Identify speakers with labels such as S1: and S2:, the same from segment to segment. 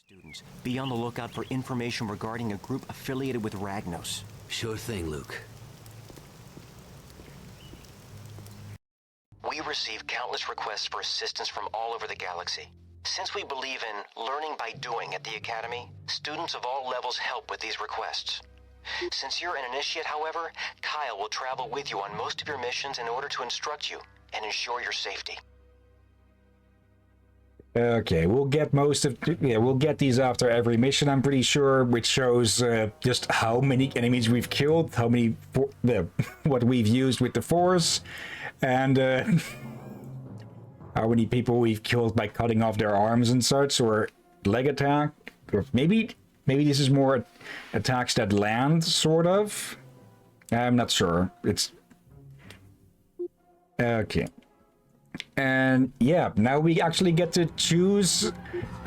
S1: Students, be on the lookout for information regarding a group affiliated with Ragnos.
S2: Sure thing, Luke.
S1: We receive countless requests for assistance from all over the galaxy. Since we believe in learning by doing at the Academy, students of all levels help with these requests. Since you're an initiate, however, Kyle will travel with you on most of your missions in order to instruct you and ensure your safety.
S3: Okay, we'll get we'll get these after every mission, I'm pretty sure, which shows just how many enemies we've killed, how many, what we've used with the Force, and how many people we've killed by cutting off their arms and such, or leg attack, or maybe this is more attacks that land, sort of. I'm not sure. It's okay. And yeah, now we actually get to choose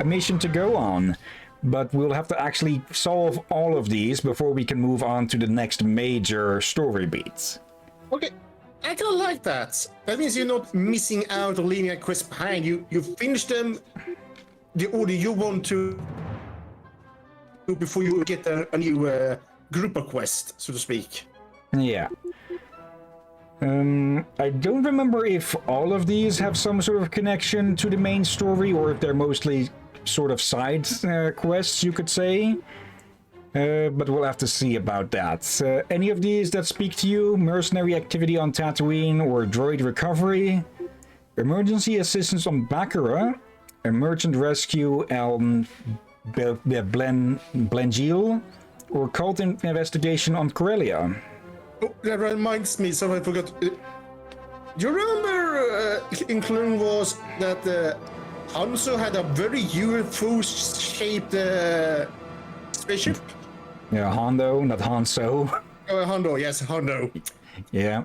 S3: a mission to go on, but we'll have to actually solve all of these before we can move on to the next major story beats.
S4: Okay, I kind of like that. That means you're not missing out or leaving a quest behind. You finish them the order you want to before you get a new group of quest, so to speak.
S3: Yeah. I don't remember if all of these have some sort of connection to the main story, or if they're mostly sort of side quests, you could say. But we'll have to see about that. Any of these that speak to you? Mercenary activity on Tatooine or droid recovery? Emergency assistance on Baccarat? A merchant rescue on Blengil? Or cult investigation on Corellia?
S4: Oh, that reminds me, so I forgot. Do you remember in Clone Wars that Hanzo had a very UFO-shaped spaceship?
S3: Yeah, Hondo, not Hanso.
S4: Hondo, yes, Hondo.
S3: Yeah.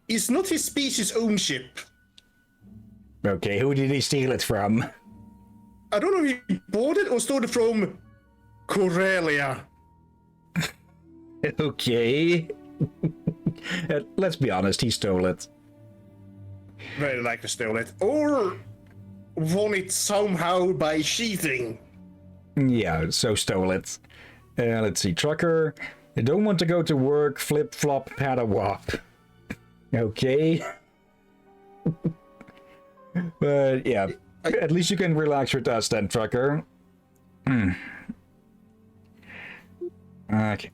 S4: It's not his species' own ship.
S3: Okay, who did he steal it from?
S4: I don't know if he bought it or stole it from Corellia.
S3: Okay. Let's be honest, he stole it.
S4: Very likely stole it. Or won it somehow by cheating.
S3: Yeah, so stole it. Let's see, trucker. I don't want to go to work, flip-flop, padawop. Okay. But yeah, at least you can relax with us then, trucker. Okay.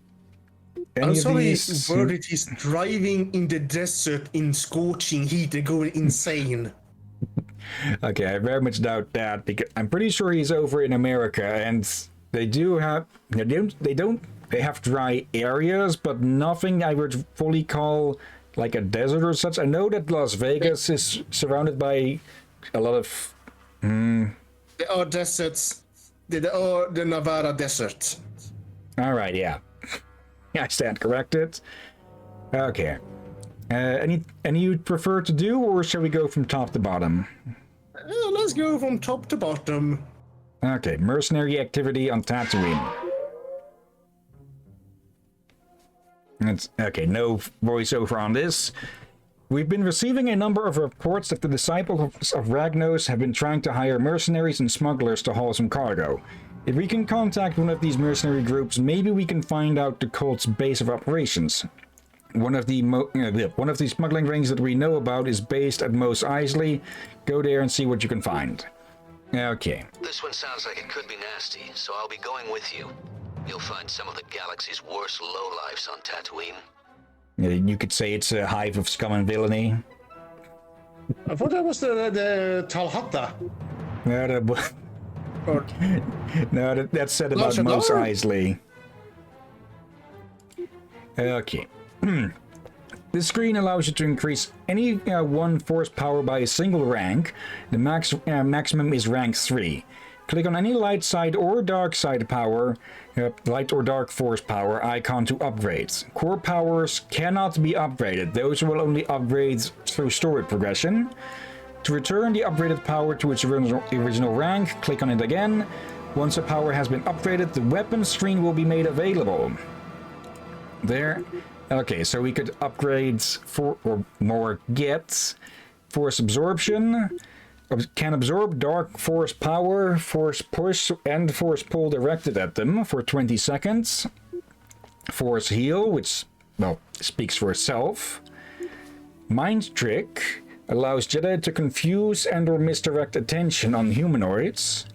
S4: I'm sorry, word it is driving in the desert in scorching heat and going insane.
S3: Okay, I very much doubt that, because I'm pretty sure he's over in America, and they do have they have dry areas, but nothing I would fully call like a desert or such. I know that Las Vegas is surrounded by a lot of
S4: There are deserts. There are the Nevada desert.
S3: All right, yeah. I stand corrected. Okay. Any you'd prefer to do, or shall we go from top to bottom?
S4: Let's go from top to bottom.
S3: Okay, mercenary activity on Tatooine. Okay, no voiceover on this. We've been receiving a number of reports that the disciples of Ragnos have been trying to hire mercenaries and smugglers to haul some cargo. If we can contact one of these mercenary groups, maybe we can find out the cult's base of operations. One of the smuggling rings that we know about is based at Mos Eisley. Go there and see what you can find. Okay.
S2: This one sounds like it could be nasty, so I'll be going with you. You'll find some of the galaxy's worst lowlifes on Tatooine.
S3: You could say it's a hive of scum and villainy.
S4: I thought that was the Talhatta.
S3: No, that's said about Mos Eisley. Okay. This screen allows you to increase any one force power by a single rank. The maximum is rank 3. Click on any light side or dark side power, light or dark force power icon to upgrade. Core powers cannot be upgraded. Those will only upgrade through story progression. To return the upgraded power to its original rank, click on it again. Once a power has been upgraded, the weapon screen will be made available. There. Okay, so we could upgrade 4 or more gets. Force absorption. can absorb dark force power, force push, and force pull directed at them for 20 seconds. Force heal, which, well, speaks for itself. Mind trick allows Jedi to confuse and or misdirect attention on humanoids.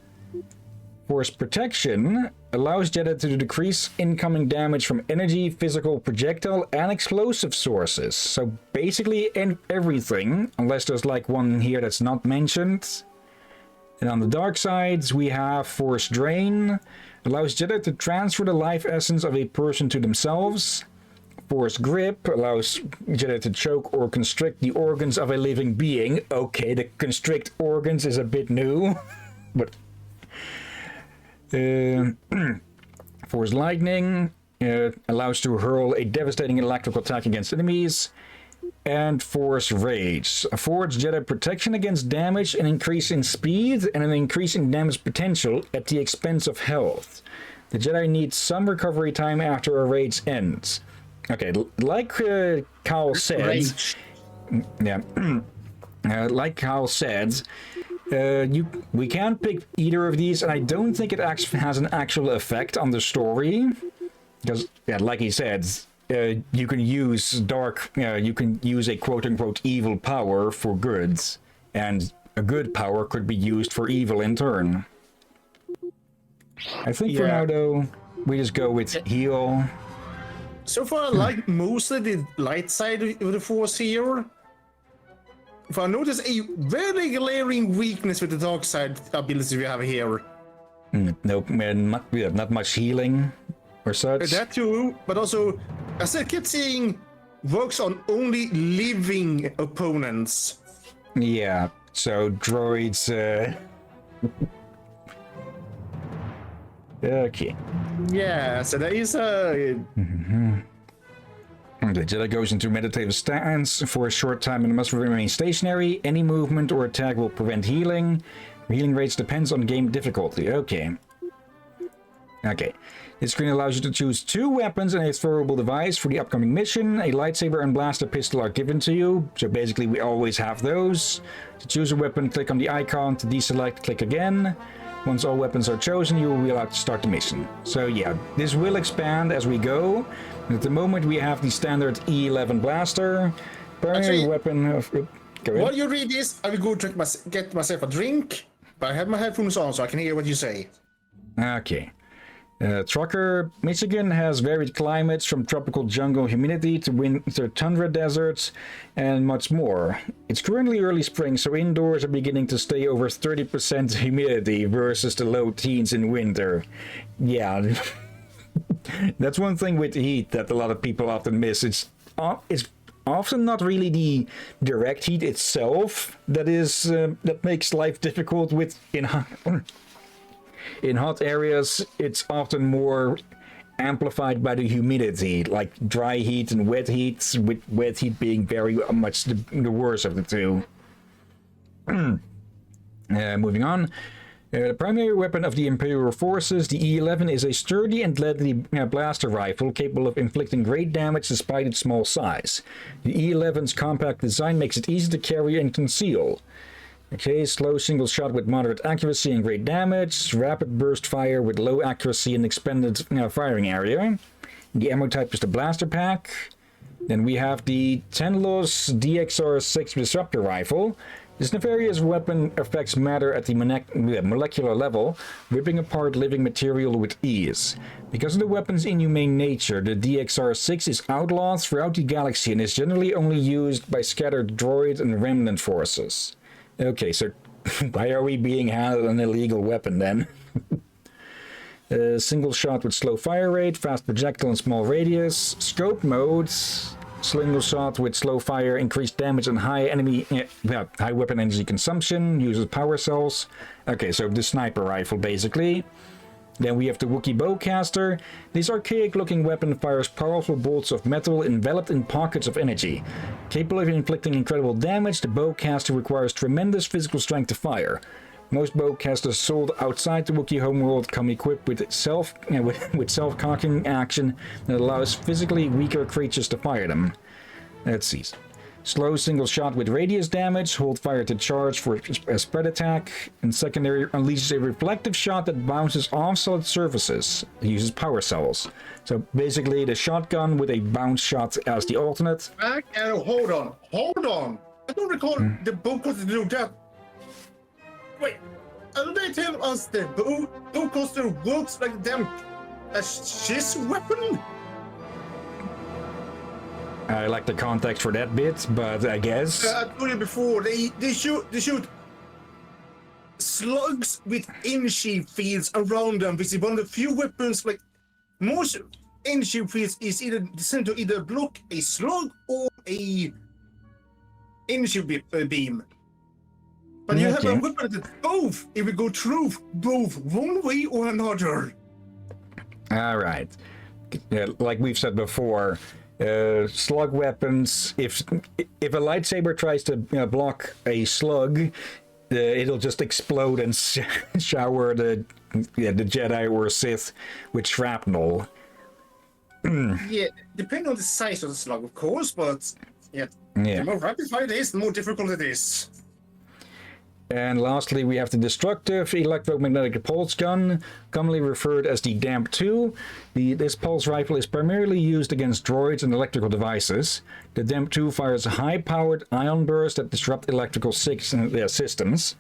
S3: Force protection allows Jedi to decrease incoming damage from energy, physical, projectile, and explosive sources. So basically everything, unless there's like one here that's not mentioned. And on the dark sides, we have Force drain. Allows Jedi to transfer the life essence of a person to themselves. Force grip allows Jedi to choke or constrict the organs of a living being. Okay, the constrict organs is a bit new, but Force lightning allows to hurl a devastating electrical attack against enemies. And Force rage affords Jedi protection against damage, an increase in speed, and an increase in damage potential at the expense of health. The Jedi needs some recovery time after a rage ends. Okay, like Kyle said,
S4: Rage.
S3: yeah, like Kyle said, we can't pick either of these, and I don't think it actually has an actual effect on the story, because, yeah, like he said, you can use you can use a quote-unquote evil power for good, and a good power could be used for evil in turn. I think for now, though, we just go with heal.
S4: So far, I like mostly the light side of the Force here. If I notice a very glaring weakness with the dark side abilities we have here.
S3: Nope, not much healing or such.
S4: That too, but also, as I kept saying, works on only living opponents.
S3: Yeah, so droids, okay.
S4: Yeah, so there is a...
S3: The Jedi goes into meditative stance for a short time and must remain stationary. Any movement or attack will prevent healing. Healing rates depends on game difficulty. Okay. This screen allows you to choose 2 weapons and a throwable device for the upcoming mission. A lightsaber and blaster pistol are given to you, so basically we always have those. To choose a weapon, click on the icon. To deselect, click again. Once all weapons are chosen, you will be allowed to start the mission. So yeah, this will expand as we go. At the moment, we have the standard E11 blaster. Primary weapon of... Go ahead.
S4: While you read this, I will go get myself a drink, but I have my headphones on so I can hear what you say.
S3: Okay. Trucker, Michigan has varied climates from tropical jungle humidity to winter tundra deserts and much more. It's currently early spring, so indoors are beginning to stay over 30% humidity versus the low teens in winter. Yeah, that's one thing with heat that a lot of people often miss. It's often not really the direct heat itself that makes life difficult in hot areas. It's often more amplified by the humidity, like dry heat and wet heat, with wet heat being very much the worst of the two. Moving on. The primary weapon of the Imperial Forces, the E11, is a sturdy and deadly blaster rifle capable of inflicting great damage despite its small size. The E11's compact design makes it easy to carry and conceal. Okay, slow single shot with moderate accuracy and great damage. Rapid burst fire with low accuracy and expanded firing area. The ammo type is the blaster pack. Then we have the Tenlos DXR-6 disruptor rifle. This nefarious weapon affects matter at the molecular level, ripping apart living material with ease. Because of the weapon's inhumane nature, the DXR-6 is outlawed throughout the galaxy and is generally only used by scattered droid and remnant forces. Okay, so why are we being handed an illegal weapon then? Single shot with slow fire rate, fast projectile and small radius. Scope mode, single shot with slow fire, increased damage and high weapon energy consumption, uses power cells. Okay, so the sniper rifle basically. Then we have the Wookiee Bowcaster. This archaic-looking weapon fires powerful bolts of metal enveloped in pockets of energy. Capable of inflicting incredible damage, the Bowcaster requires tremendous physical strength to fire. Most Bowcasters sold outside the Wookiee homeworld come equipped with self-cocking action that allows physically weaker creatures to fire them. Let's see. Slow single shot with radius damage, hold fire to charge for a spread attack, and secondary unleashes a reflective shot that bounces off solid surfaces. It uses power cells. So basically the shotgun with a bounce shot as the alternate.
S4: Hold on. I don't recall the bow coaster do that. Wait, are they tell us the bow coaster works like damn a shiz weapon?
S3: I like the context for that bit, but I guess.
S4: I told you before, they shoot slugs with energy fields around them, which is one of the few weapons. Like most energy fields is either designed to either block a slug or a energy beam. But you have a weapon that both, if we go through both one way or another.
S3: All right, like we've said before. Slug weapons, if a lightsaber tries to block a slug, it'll just explode and shower the Jedi or Sith with shrapnel.
S4: Yeah, depending on the size of the slug, of course, but the more rapid fire it is, the more difficult it is.
S3: And lastly, we have the destructive electromagnetic pulse gun, commonly referred as the DAMP-2. This pulse rifle is primarily used against droids and electrical devices. The DAMP-2 fires a high-powered ion burst that disrupt electrical systems.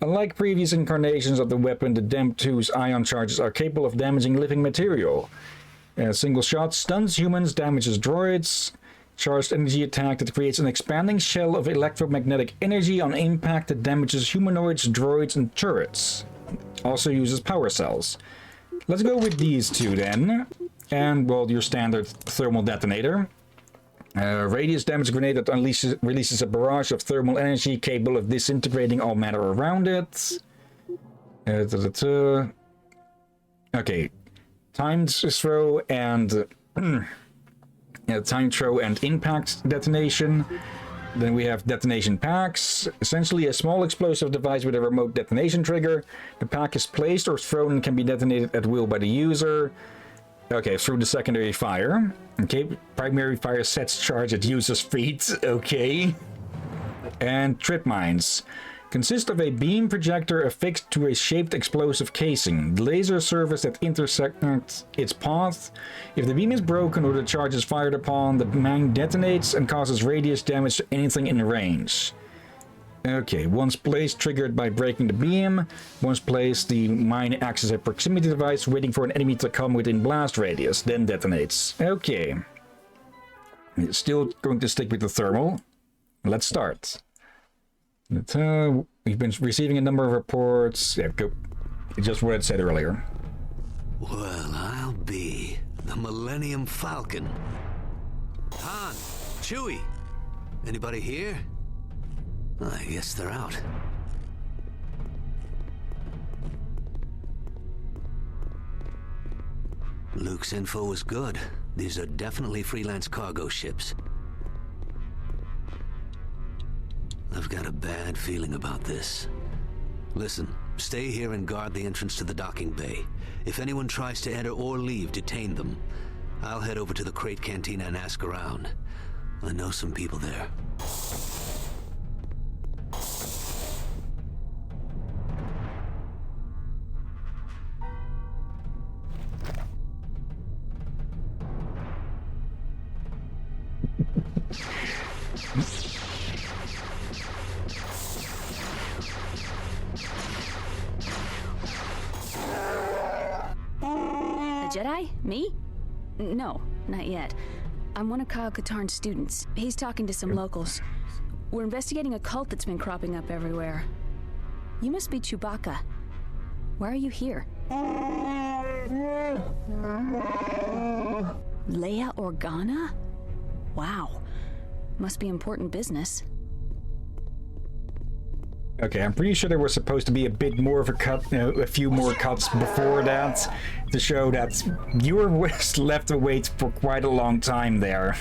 S3: Unlike previous incarnations of the weapon, the DAMP-2's ion charges are capable of damaging living material. A single shot stuns humans, damages droids. Charged energy attack that creates an expanding shell of electromagnetic energy on impact that damages humanoids, droids, and turrets. Also uses power cells. Let's go with these two then. And, well, your standard thermal detonator. Radius damage grenade that releases a barrage of thermal energy capable of disintegrating all matter around it. Okay. Timed throw and... time throw and impact detonation. Then we have detonation packs, essentially a small explosive device with a remote detonation trigger. The pack is placed or thrown and can be detonated at will by the user. Okay, through the secondary fire. Okay, primary fire sets charge at user's feet. Okay. And trip mines. Consist of a beam projector affixed to a shaped explosive casing. The laser surface that intersects its path. If the beam is broken or the charge is fired upon, the mine detonates and causes radius damage to anything in range. Okay, once placed, triggered by breaking the beam. Once placed, the mine acts as a proximity device, waiting for an enemy to come within blast radius, then detonates. Okay. Still going to stick with the thermal. Let's start. We've been receiving a number of reports. Yeah, go. Just what I said earlier.
S2: Well, I'll be the Millennium Falcon. Han, Chewie, anybody here? I guess they're out. Luke's info was good. These are definitely freelance cargo ships. I've got a bad feeling about this. Listen, stay here and guard the entrance to the docking bay. If anyone tries to enter or leave, detain them. I'll head over to the crate cantina and ask around. I know some people there.
S5: Jedi? Me? No, not yet. I'm one of Kyle Katarn's students. He's talking to some locals. We're investigating a cult that's been cropping up everywhere. You must be Chewbacca. Why are you here? Leia Organa? Wow. Must be important business.
S3: Okay, I'm pretty sure there was supposed to be a bit more of a cut, a few more cuts before that, to show that you were left to wait for quite a long time there.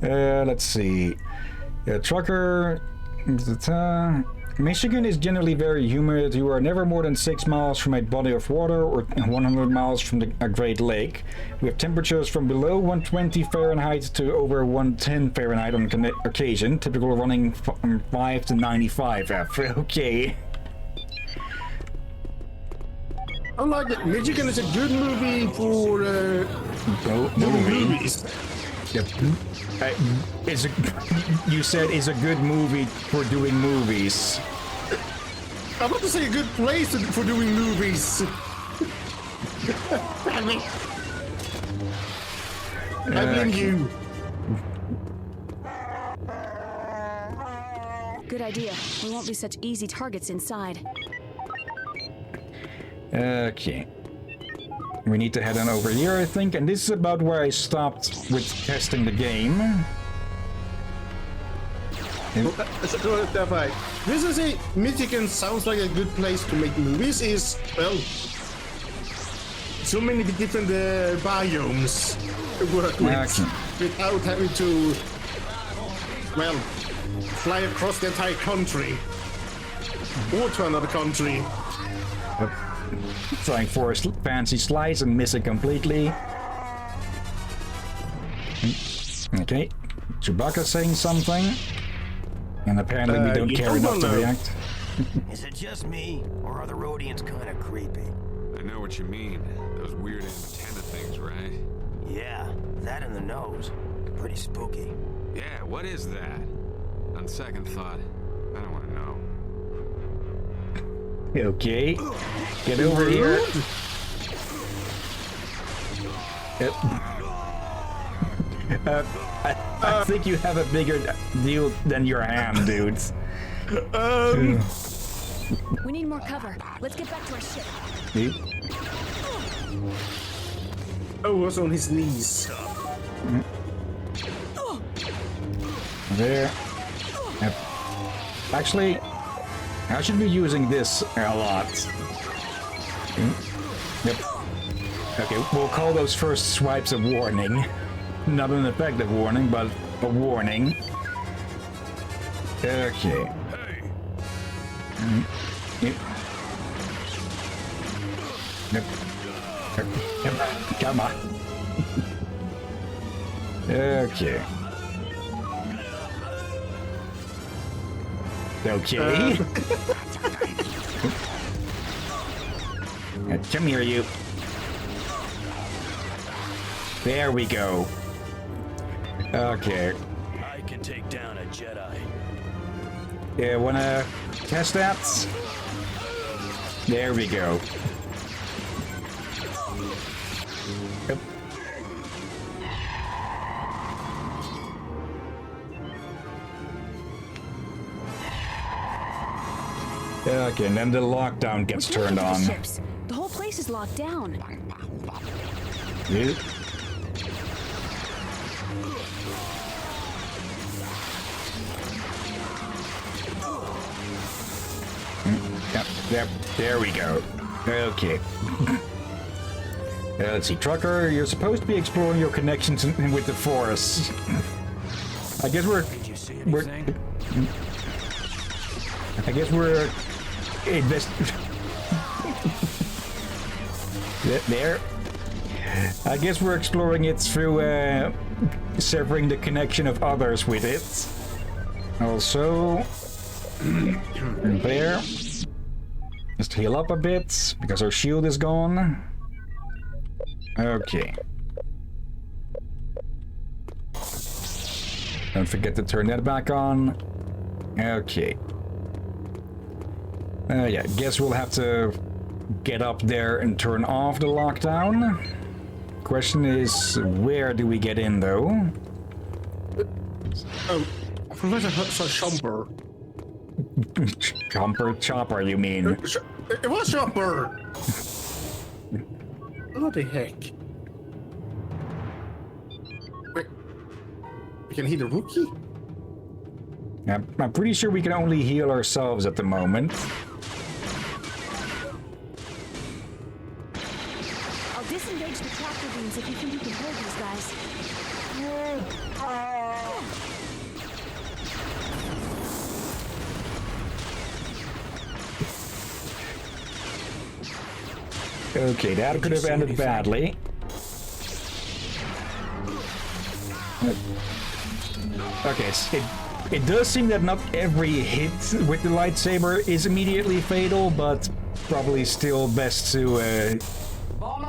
S3: Let's see. Trucker. Michigan is generally very humid. You are never more than 6 miles from a body of water or 100 miles from a Great Lake. We have temperatures from below 120 Fahrenheit to over 110 Fahrenheit on occasion, typical running from 5 to 95 after. Okay.
S4: I like it. Michigan is a good movie for movies.
S3: Yep. You said it's a good movie for doing movies.
S4: I'm about to say a good place for doing movies. I blame you.
S5: Good idea. We won't be such easy targets inside.
S3: Okay. We need to head on over here, I think, and this is about where I stopped with testing the game.
S4: This is a Michigan sounds like a good place to make movies. Is well, so many different biomes to work with without having to well fly across the entire country or to another country.
S3: Trying for a fancy slice and miss it completely. Okay, Chewbacca saying something, and apparently we don't care enough to react.
S1: Is it just me, or are the Rhodians kind of creepy?
S6: I know what you mean. Those weird antenna things, right?
S1: Yeah, that in the nose. Pretty spooky.
S6: Yeah, what is that? On second thought, I don't want to know.
S3: Okay, get over here. I think you have a bigger deal than your hand, dudes.
S5: We need more cover. Let's get back to our ship.
S4: Oh, was on his knees.
S3: There. Actually, I should be using this a lot. Yep. Okay, we'll call those first swipes a warning. Not an effective warning, but a warning. Okay. Yep. Yep. Come on. Okay. Okay. Come here, you. There we go. Okay.
S7: I can take down a Jedi.
S3: Yeah, wanna test that? There we go. Yep. Okay, and then the lockdown gets turned on.
S5: The whole place is locked down.
S3: Yep. Yep, there we go. Okay. Let's see, Trucker, you're supposed to be exploring your connections with the Force. I guess we're there. I guess we're exploring it through severing the connection of others with it. Also, there. Just heal up a bit because our shield is gone. Okay. Don't forget to turn that back on. Okay. Yeah, guess we'll have to get up there and turn off the lockdown. Question is, where do we get in, though?
S4: Oh, Professor Chomper.
S3: Chopper, you mean?
S4: It was Chopper! What the heck? Wait, we can heal the rookie?
S3: I'm pretty sure we can only heal ourselves at the moment.
S5: I'll disengage the tractor beams if you think you can hold these guys.
S3: Okay, that could have ended badly. Okay, it does seem that not every hit with the lightsaber is immediately fatal, but probably still best to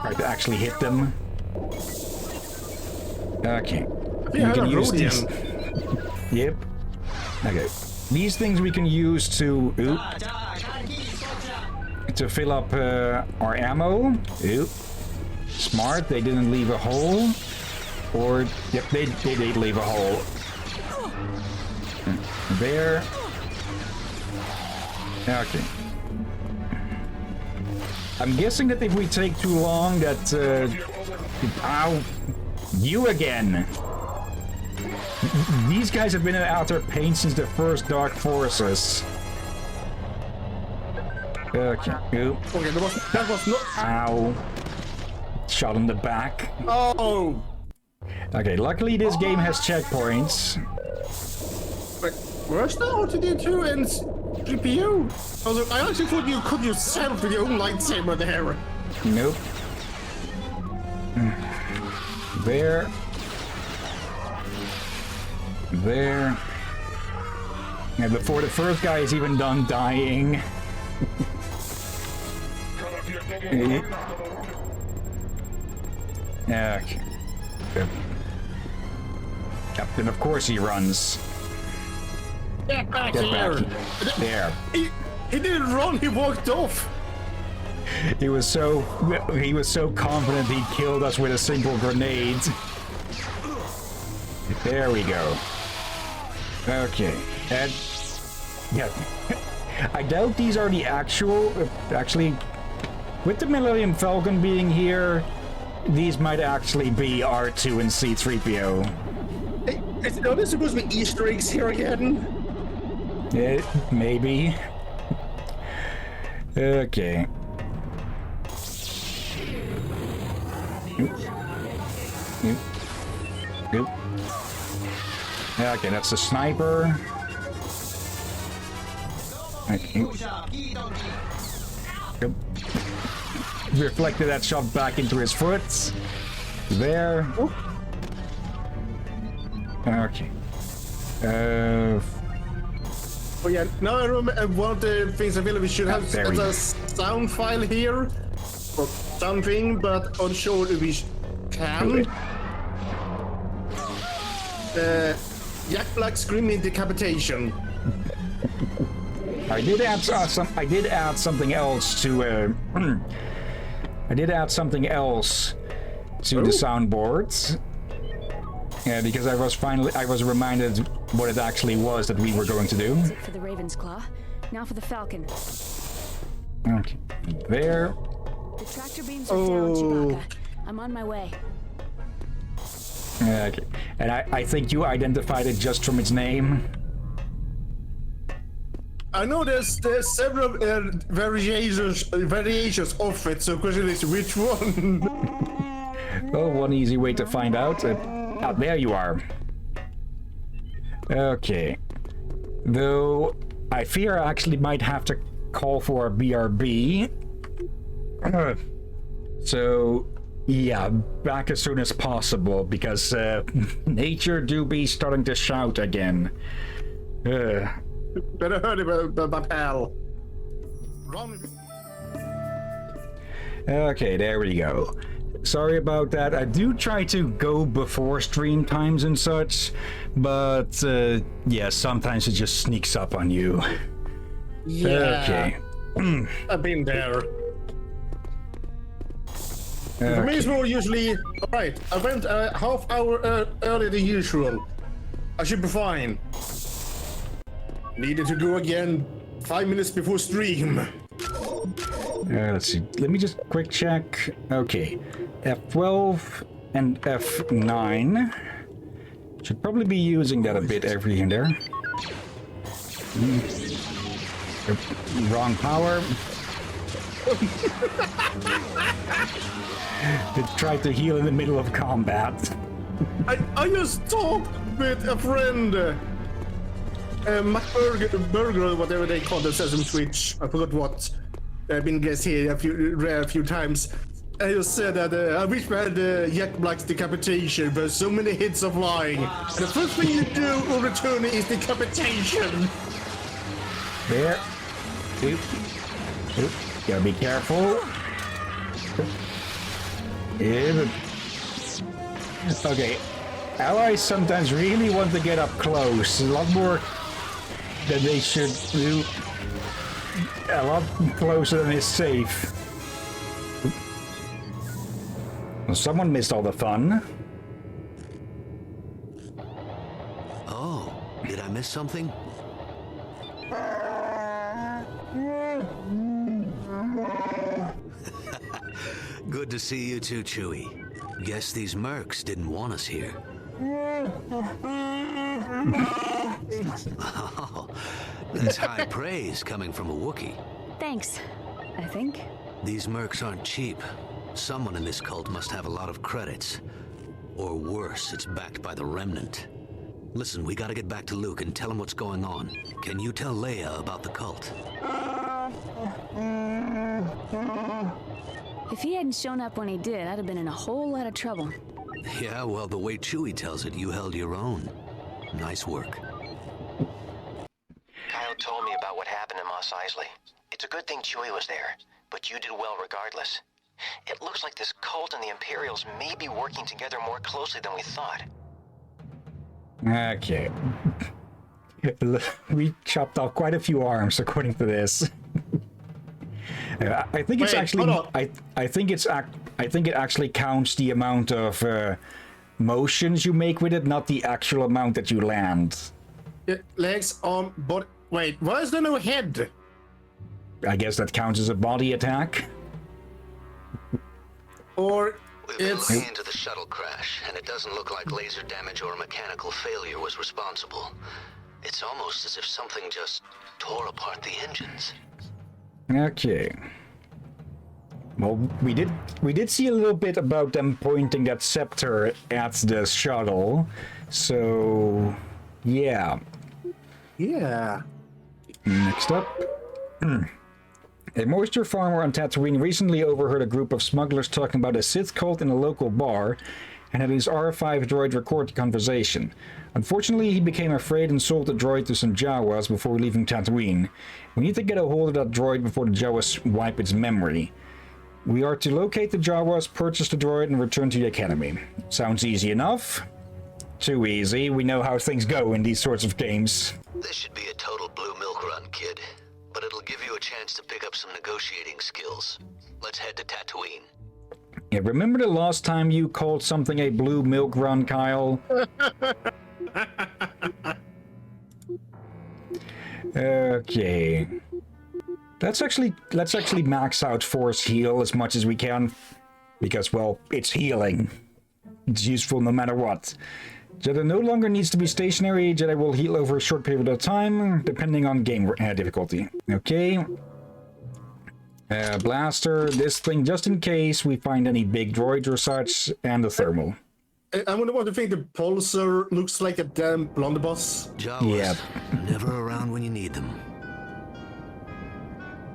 S3: try to actually hit them. Okay. We can use these. Yep. Okay. These things we can use to fill up our ammo. Oop. Smart. They didn't leave a hole. Or yep, they did leave a hole. There. Okay. I'm guessing that if we take too long, that ow, you again. These guys have been in outer pain since the first Dark Forces. Okay. Oop.
S4: Okay, that was not.
S3: Ow. Shot in the back.
S4: Oh.
S3: Okay, luckily this game has checkpoints.
S4: Wait, where's the R2D2 and GPU? I actually thought you could yourself with your own lightsaber there.
S3: Nope. There. There. And before the first guy is even done dying. Okay. Yep, and of course he runs.
S4: Get back here!
S3: There.
S4: He didn't run, he walked off!
S3: He was so confident he killed us with a single grenade. There we go. Okay. And yeah. I doubt these are the actual actually with the Millennium Falcon being here, these might actually be R2 and C-3PO.
S4: Hey, are there supposed to be Easter eggs here again?
S3: Maybe. Okay. Oop. Okay, that's the sniper. Okay. Yep. Reflected that shot back into his foot. There. Okay.
S4: Oh yeah, now I remember one of the things I feel we should have as a sound file here. Or something, but unsure if we can. Jack Black screaming decapitation.
S3: I did add something else to I did add something else to the soundboards. Yeah, because I was reminded what it actually was that we were going to do.
S5: For the Raven's Claw. Now for the Falcon.
S3: Okay. There.
S5: The tractor beams are down, Chewbacca. I'm on my way.
S3: Okay. And I think you identified it just from its name.
S4: I know there's several variations of it, so the question is which one?
S3: Well, one easy way to find out. There you are. Okay. Though I fear I actually might have to call for a BRB. So yeah, back as soon as possible because nature do be starting to shout again.
S4: Better heard about my pal.
S3: Okay, there we go. Sorry about that. I do try to go before stream times and such, but yeah, sometimes it just sneaks up on you.
S4: Yeah.
S3: Okay.
S4: I've been there.
S3: Okay.
S4: For me, it's more usually alright. I went a half hour earlier than usual. I should be fine. Needed to go again 5 minutes before stream.
S3: Let's see. Let me just quick check. Okay. F12 and F9. Should probably be using that a bit every here and there. Wrong power. It tried to heal in the middle of combat.
S4: I just talked with a friend. Burger, or whatever they call themselves on Twitch. I forgot what. I've been guest here a few times. I just said that I wish we had Jack Black's decapitation. There's so many hits of flying. The first thing you do on returning is decapitation.
S3: There. Oop. Oop. Gotta be careful. Yeah, but... Okay. Allies sometimes really want to get up close. A lot more than they should do. A lot closer than is safe. Well, someone missed all the fun.
S2: Oh, did I miss something? Good to see you too, Chewie. Guess these mercs didn't want us here. Oh, that's high praise coming from a Wookiee.
S5: Thanks, I think.
S2: These mercs aren't cheap. Someone in this cult must have a lot of credits. Or worse, it's backed by the Remnant. Listen, we gotta get back to Luke and tell him what's going on. Can you tell Leia about the cult?
S5: If he hadn't shown up when he did, I'd have been in a whole lot of trouble.
S2: Yeah, well, the way Chewie tells it, you held your own. Nice work.
S1: Kyle told me about what happened in Mos Eisley. It's a good thing Chewie was there, but you did well regardless. It looks like this cult and the Imperials may be working together more closely than we thought.
S3: Okay. We chopped off quite a few arms, according to this. I think it's actually. I think it actually counts the amount of motions you make with it, not the actual amount that you land.
S4: Legs, arm, body. Wait, why is there no head?
S3: I guess that counts as a body attack.
S4: Or
S2: We've been
S4: it's...
S2: looking into the shuttle crash, and it doesn't look like laser damage or mechanical failure was responsible. It's almost as if something just tore apart the engines.
S3: Okay. Well, we did see a little bit about them pointing that scepter at the shuttle, so yeah.
S4: Yeah.
S3: Next up. A moisture farmer on Tatooine recently overheard a group of smugglers talking about a Sith cult in a local bar and had his R5 droid record the conversation. Unfortunately, he became afraid and sold the droid to some Jawas before leaving Tatooine. We need to get a hold of that droid before the Jawas wipe its memory. We are to locate the Jawas, purchase the droid, and return to the Academy. Sounds easy enough. Too easy. We know how things go in these sorts of games.
S2: This should be a total blue milk run, kid. But it'll give you a chance to pick up some negotiating skills. Let's head to Tatooine.
S3: Yeah, remember the last time you called something a blue milk run, Kyle? Okay. Let's actually max out Force Heal as much as we can. Because, well, it's healing. It's useful no matter what. Jedi no longer needs to be stationary. Jedi will heal over a short period of time, depending on game difficulty. Okay. Blaster, this thing just in case we find any big droids or such, and the thermal.
S4: I wonder what you think the pulsar looks like a damn blunderbuss.
S2: Jawas,
S3: Yep.
S2: never around when you need them.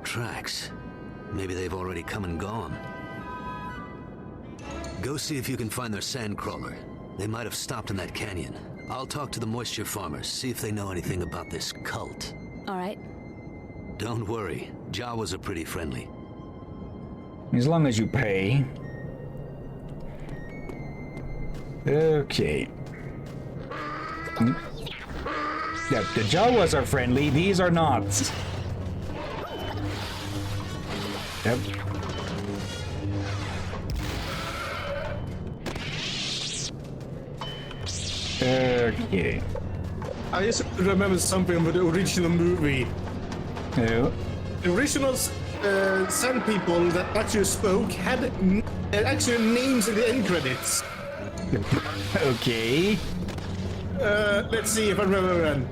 S2: Tracks. Maybe they've already come and gone. Go see if you can find their sandcrawler. They might have stopped in that canyon. I'll talk to the moisture farmers, see if they know anything about this cult.
S5: All right.
S2: Don't worry, Jawas are pretty friendly.
S3: As long as you pay. Okay. Yeah, the Jawas are friendly, these are not. Yep. Okay.
S4: I just remember something about the original movie.
S3: Oh.
S4: The original Sand people that actually spoke had actual names in the end credits.
S3: Okay.
S4: Let's see if I remember them.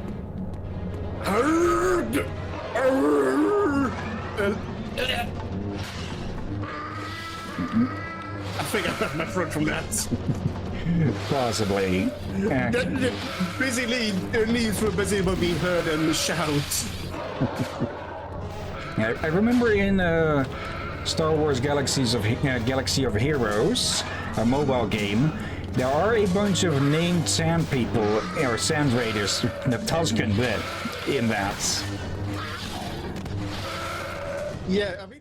S4: Arrgh! Arrgh! I think I got my throat from that.
S3: Possibly.
S4: Basically, their needs were basically being heard and shout.
S3: I remember in Star Wars Galaxy of Heroes, a mobile game, there are a bunch of named sand people, or sand raiders, the Tusken bit, in that.
S4: Yeah, I mean,